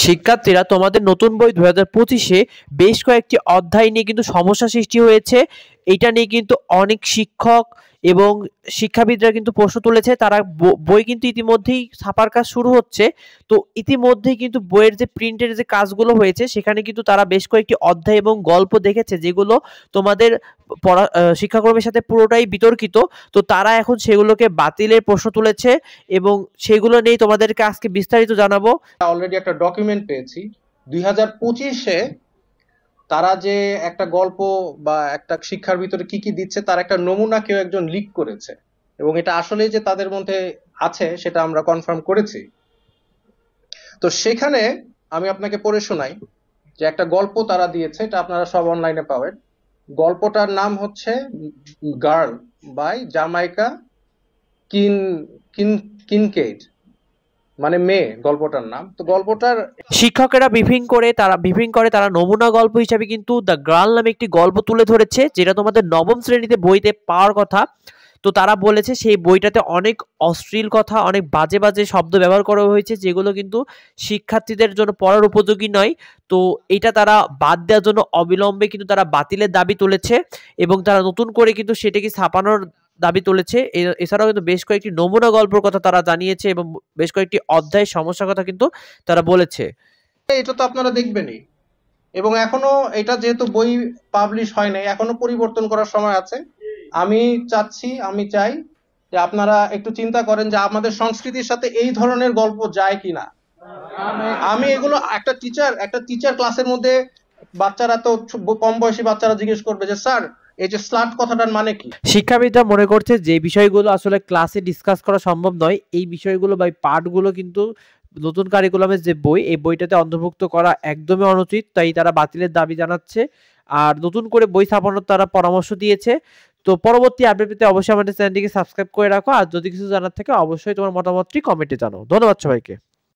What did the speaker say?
শিক্ষার্থীরা তোমাদের নতুন বই 2025-এ বেশ কয়েকটি অধ্যায় নিয়ে কিন্তু সমস্যা সৃষ্টি হয়েছে। এটা নিয়ে কিন্তু অনেক শিক্ষক এবং শিক্ষাবিদরা কিন্তু প্রশ্ন তুলেছে। তারা বই কিন্তু ইতিমধ্যেই ছাপার কাজ শুরু হচ্ছে। তো ইতিমধ্যেই কিন্তু বইয়ের যে প্রিন্টের যে কাজগুলো হয়েছে সেখানে কিন্তু তারা বেশ কয়েকটি অধ্যায় এবং গল্প দেখেছে যেগুলো তোমাদের শিক্ষাক্রমের সাথে পুরোটাই বিতর্কিত। তো তারা এখন সেগুলোকে বাতিলের প্রশ্ন তুলেছে এবং সেগুলো নিয়ে তোমাদেরকে আজকে বিস্তারিত জানাবো। অলরেডি একটা ডকুমেন্ট পেয়েছি 2025-এ তারা যে একটা গল্প বা একটা শিক্ষার ভিতরে কি কি দিচ্ছে তার একটা নমুনা কেউ একজন লিক করেছে, এবং এটা আসলেই যে তাদের মধ্যে আছে সেটা আমরা কনফার্ম করেছি। তো সেখানে আমি আপনাকে পড়ে শোনাই যে একটা গল্প তারা দিয়েছে, এটা আপনারা সব অনলাইনে পাবেন। গল্পটার নাম হচ্ছে গার্ল বাই জামাইকা কিন কিন কিনকেড, মানে মেয়ে গল্পটার নাম। তো গল্পটার শিক্ষকেরা ব্রিফিং করে তারা নমুনা গল্প হিসাবে কিন্তু দ্য গার্ল নামে একটি গল্প তুলে ধরেছে, যেটা তোমাদের নবম শ্রেণীতে বইতে পাওয়ার কথা। তো তারা বলেছে সেই বইটাতে অনেক অশ্লীল কথা, অনেক বাজে বাজে শব্দ ব্যবহার করা হয়েছে যেগুলো কিন্তু শিক্ষার্থীদের জন্য পড়ার উপযোগী নয়। তো এটা তারা বাদ দেওয়ার জন্য অবিলম্বে কিন্তু তারা বাতিলের দাবি তুলেছে এবং তারা নতুন করে কিন্তু সেটাকে ছাপানোর দাবি তুলেছে। এছাড়াও কিন্তু বেশ কয়েকটি নমুনা গল্পের কথা তারা জানিয়েছে এবং বেশ কয়েকটি অধ্যায়ের সমস্যার কথা কিন্তু তারা বলেছে। এটা তো আপনারা দেখবেনই, এবং এখনো এটা যেহেতু বই পাবলিশ হয় নাই, এখনো পরিবর্তন করার সময় আছে। আমি চাই যে আপনারা একটু চিন্তা করেন যে আমাদের সংস্কৃতির সাথে এই ধরনের গল্প যায় কিনা। আমি এগুলো একটা টিচার ক্লাসের মধ্যে বাচ্চারা তো কম বয়সী বাচ্চারা জিজ্ঞেস করবে যে স্যার এই যে স্লাট কথাটার মানে কি। শিক্ষাবিদরা মনে করছে যে বিষয়গুলো আসলে ক্লাসে ডিসকাস করা সম্ভব নয়, এই বিষয়গুলো বা পার্টগুলো কিন্তু নতুন কারিকুলামের যে বই এই বইটাতে অন্তর্ভুক্ত করা একদমই অনুচিত, তাই তারা বাতিলের দাবি জানাচ্ছে আর নতুন করে বই ছাপানোর তারা পরামর্শ দিয়েছে। তো পরবর্তী আপডেট পেতে অবশ্যই আমাদের চ্যানেলটিকে সাবস্ক্রাইব করে রাখো, আর যদি কিছু জানার থাকে অবশ্যই তোমার মতামতটি কমেন্টে জানাও। ধন্যবাদ সবাইকে।